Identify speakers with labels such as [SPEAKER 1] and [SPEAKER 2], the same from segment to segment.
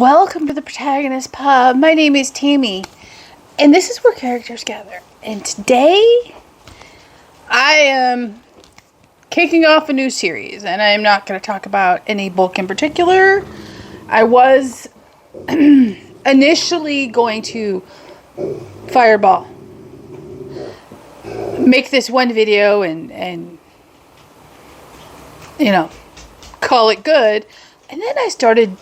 [SPEAKER 1] Welcome to the Protagonist Pub. My name is Tammy, and this is where characters gather. And today, I am kicking off a new series, and I am not going to talk about any book in particular. I was initially going to fireball, make this one video and call it good. And then I started,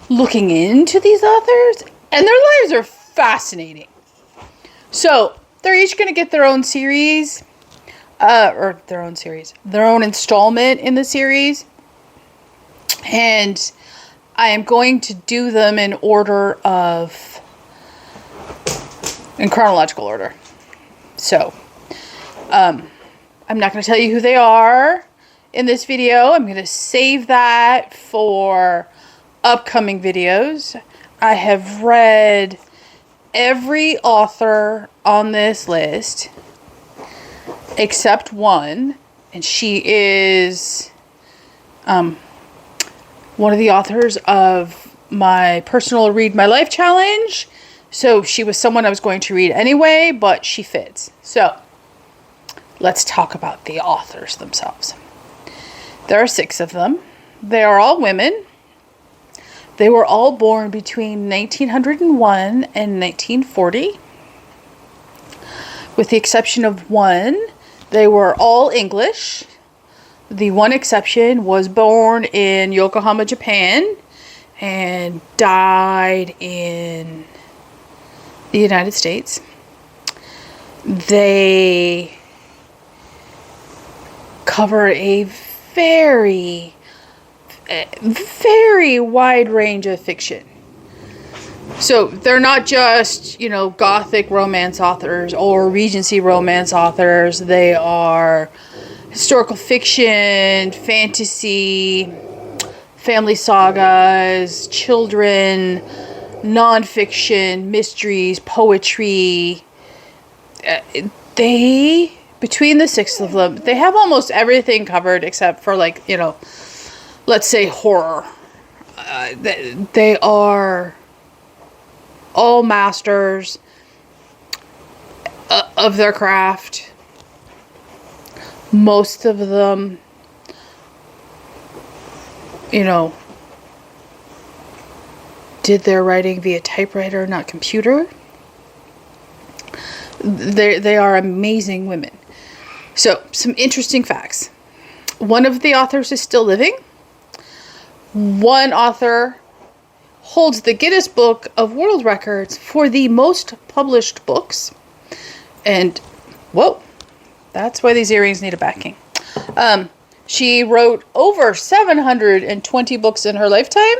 [SPEAKER 1] looking into these authors, and their lives are fascinating. So they're each going to get their own series, their own installment in the series. And I am going to do them in chronological order. So, I'm not going to tell you who they are in this video. I'm going to save that for upcoming videos. I have read every author on this list except one, and she is one of the authors of my personal Read My Life challenge. So she was someone I was going to read anyway, but she fits. So let's talk about the authors themselves. There are 6 of them. They are all women. They were all born between 1901 and 1940. With the exception of one, they were all English. The one exception was born in Yokohama, Japan, and died in the United States. They cover a very wide range of fiction. So they're not just, Gothic romance authors or Regency romance authors. They are historical fiction, fantasy, family sagas, children, nonfiction, mysteries, poetry. Between the 6 of them, they have almost everything covered except for let's say horror. They are all masters of their craft. Most of them, did their writing via typewriter, not computer. They are amazing women. So, some interesting facts. One of the authors is still living. One author holds the Guinness Book of World Records for the most published books. And, whoa, that's why these earrings need a backing. She wrote over 720 books in her lifetime.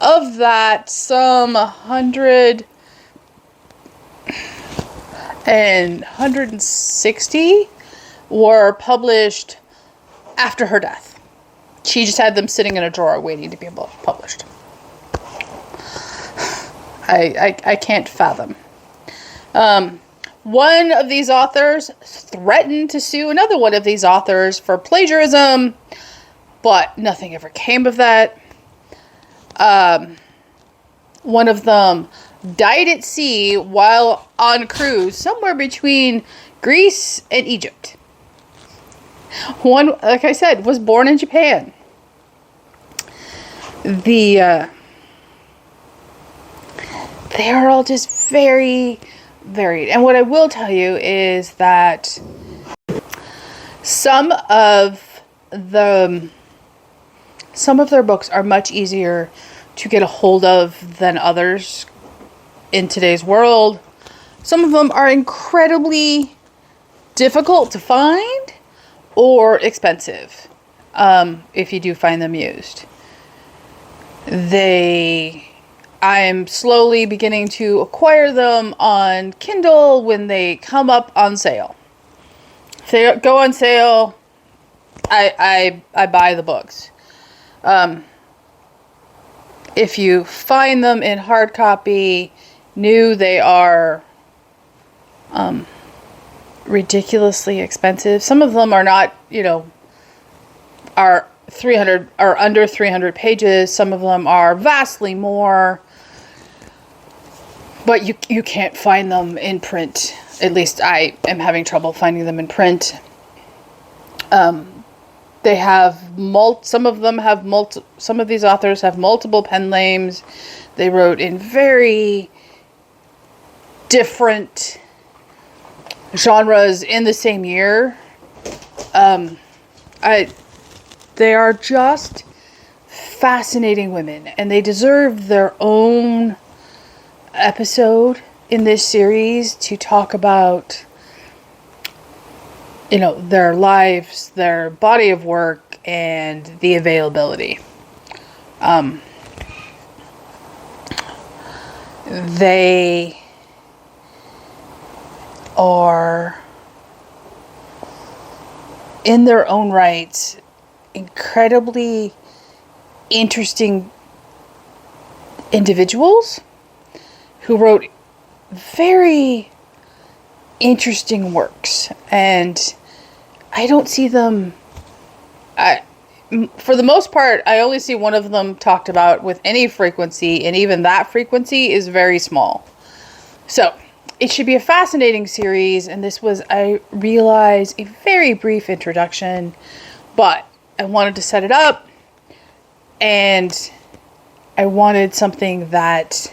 [SPEAKER 1] Of that, some 160 were published after her death. She just had them sitting in a drawer waiting to be published. I can't fathom. One of these authors threatened to sue another one of these authors for plagiarism, but nothing ever came of that. One of them died at sea while on a cruise somewhere between Greece and Egypt. One, like I said, was born in Japan. They are all just very varied. And what I will tell you is that some of their books are much easier to get a hold of than others in today's world. Some of them are incredibly difficult to find or expensive, if you do find them used. I am slowly beginning to acquire them on Kindle when they come up on sale. If they go on sale, I buy the books. If you find them in hard copy, they are ridiculously expensive. Some of them are not, are 300 or under 300 pages. Some of them are vastly more, but you can't find them in print. At least I am having trouble finding them in print. They have some of these authors have multiple pen names. They wrote in very different genres in the same year. They are just fascinating women, and they deserve their own episode in this series to talk about, their lives, their body of work, and the availability. They are, in their own right, incredibly interesting individuals who wrote very interesting works, and I don't see them, for the most part, I only see one of them talked about with any frequency, and even that frequency is very small. So it should be a fascinating series, and this was, I realize, a very brief introduction, but I wanted to set it up, and I wanted something that,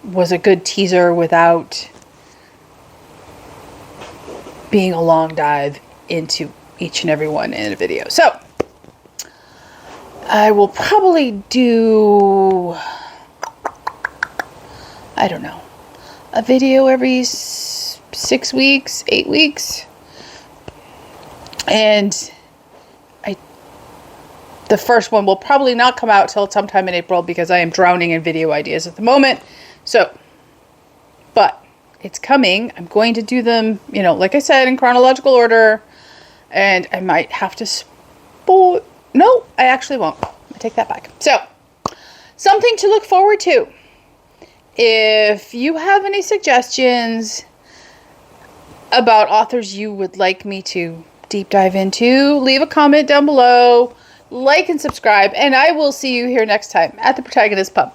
[SPEAKER 1] was a good teaser without being a long dive into each and every one in a video. So I will probably do, I don't know, a video every 6 weeks, 8 weeks. And the first one will probably not come out till sometime in April because I am drowning in video ideas at the moment. So, but it's coming. I'm going to do them, like I said, in chronological order. And I might have to no, I actually won't. I take that back. So, something to look forward to. If you have any suggestions about authors you would like me to deep dive into, leave a comment down below, like and subscribe, and I will see you here next time at the Protagonist Pub.